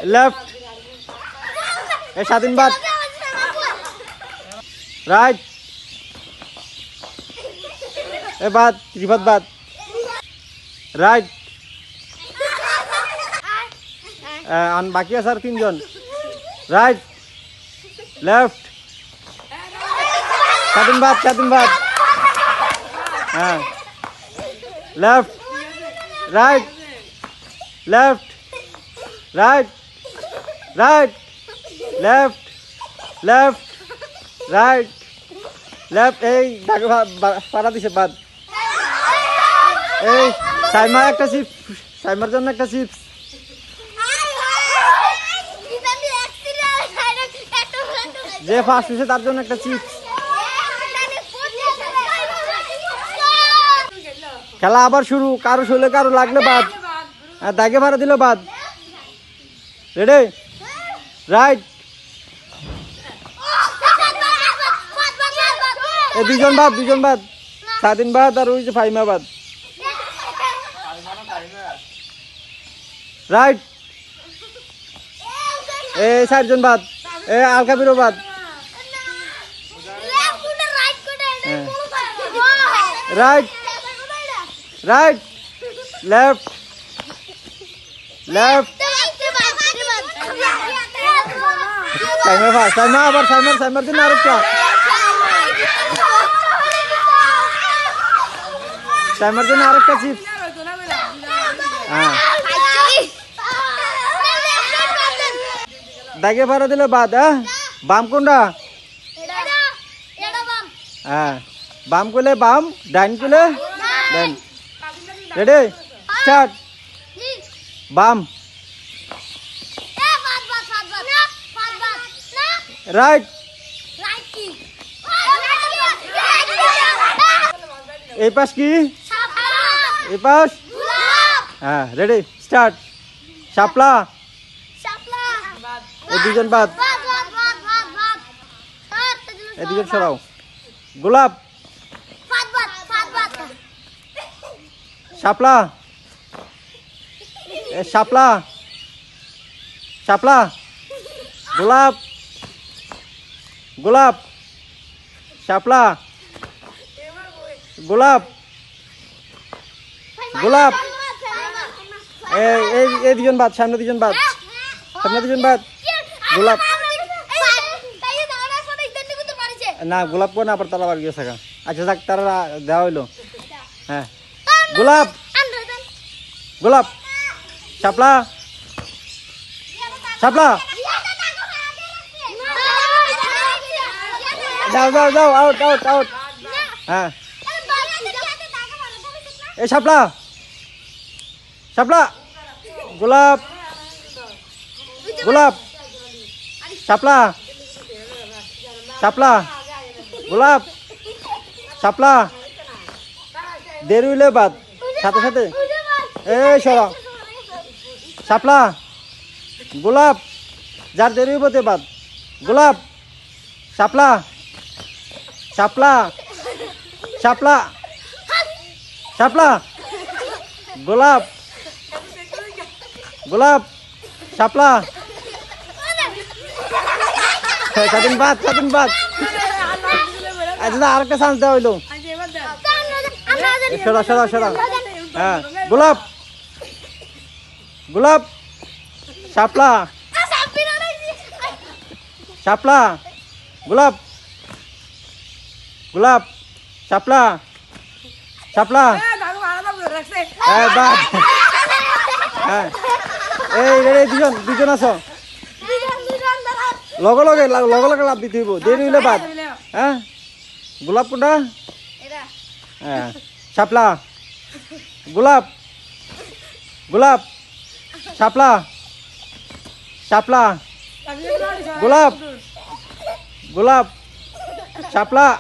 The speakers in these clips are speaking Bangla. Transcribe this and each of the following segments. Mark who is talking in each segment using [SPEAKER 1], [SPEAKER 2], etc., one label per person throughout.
[SPEAKER 1] लेफ्ट ए स्वाधीन बात राइट ए बात रिफत बात राइट बाकी है सर 3 जन राइट लेफ्ट स्वाधीन बात हाँ left right left right right left left right left এই দাগে পাড়া দিছে বাদ এই সাইমা একটা চিপস সাইমার জন্য একটা চিপস যে ফার্স্ট হইছে তার জন্য একটা চিপস খেলা আবার শুরু কারো শৈলে কারো লাগলে বাদ আর দাগে ভাড়া দিল বাদ রেডি রাইট এ দুজন বাদ স্বাধীন বাদ আর ওই যে ফাইমা বাদ রাইট এ 4 জন বাদ এ আলকা বিরো বাদ রাইট राइट लेफ्ट लेफ्ट साइमर फास्ट साइमर आबार साइमर दिन आरेकटा साइमर दिन आरेकटा चिप्स हां दागे भाड़ा दिले बाद बाम कोनटा एडा बाम हां बाम कोले बाम डाइन कोले डाइन रेडी स्टार्ट बाम राइट এই পাশ কি এই পাশ হ্যাঁ রেডি স্টার্ট শাপলা এই দুজন বাদ এই দুজন সরাও গোলাপ শাপলা এ শাপলা শাপলা গোলাপ গোলাপ শাপলা গোলাপ গোলাপ এই দুজন বাদ সামনে দুজন বাদ গোলাপ না গোলাপ কো না আবার তালা বার গেছে আচ্ছা যাক তারা দেওয়া হইলো হ্যাঁ গোলাপ গোলাপ শাপলা শাপলা যাও আউট হ্যাঁ এ শাপলা গোলাপ শাপলা গোলাপ শাপলা দেরি হইলে বাদ সাথে সাথে এই সরা শাপলা গোলাপ যার দেরি হইবতে বাদ গোলাপ শাপলা গোলাপ শাপলা স্বাধীন বাদ আচ্ছা আরেকটা চান্স দেওয়া হইলো সরা হ্যাঁ গোলাপ শাপলা গোলাপ শাপলা বাদ হ্যাঁ এই দুজন আছো লগে লাভ দিতে হইব দেরি হইলে বাদ হ্যাঁ গোলাপ কোনটা হ্যাঁ শাপলা গোলাপ শাপলা গোলাপ শাপলা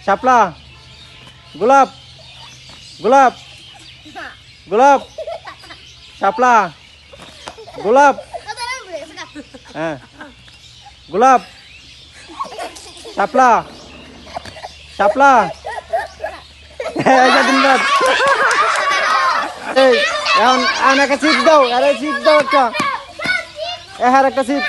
[SPEAKER 1] শাপলা গোলাপ হ্যাঁ গোলাপ শাপলা শাপলা দিন বাদ এই এখন এখন একটা চিপ দাও, আরে চিপ দাও একটা, হ্যাঁ একটা চিপ।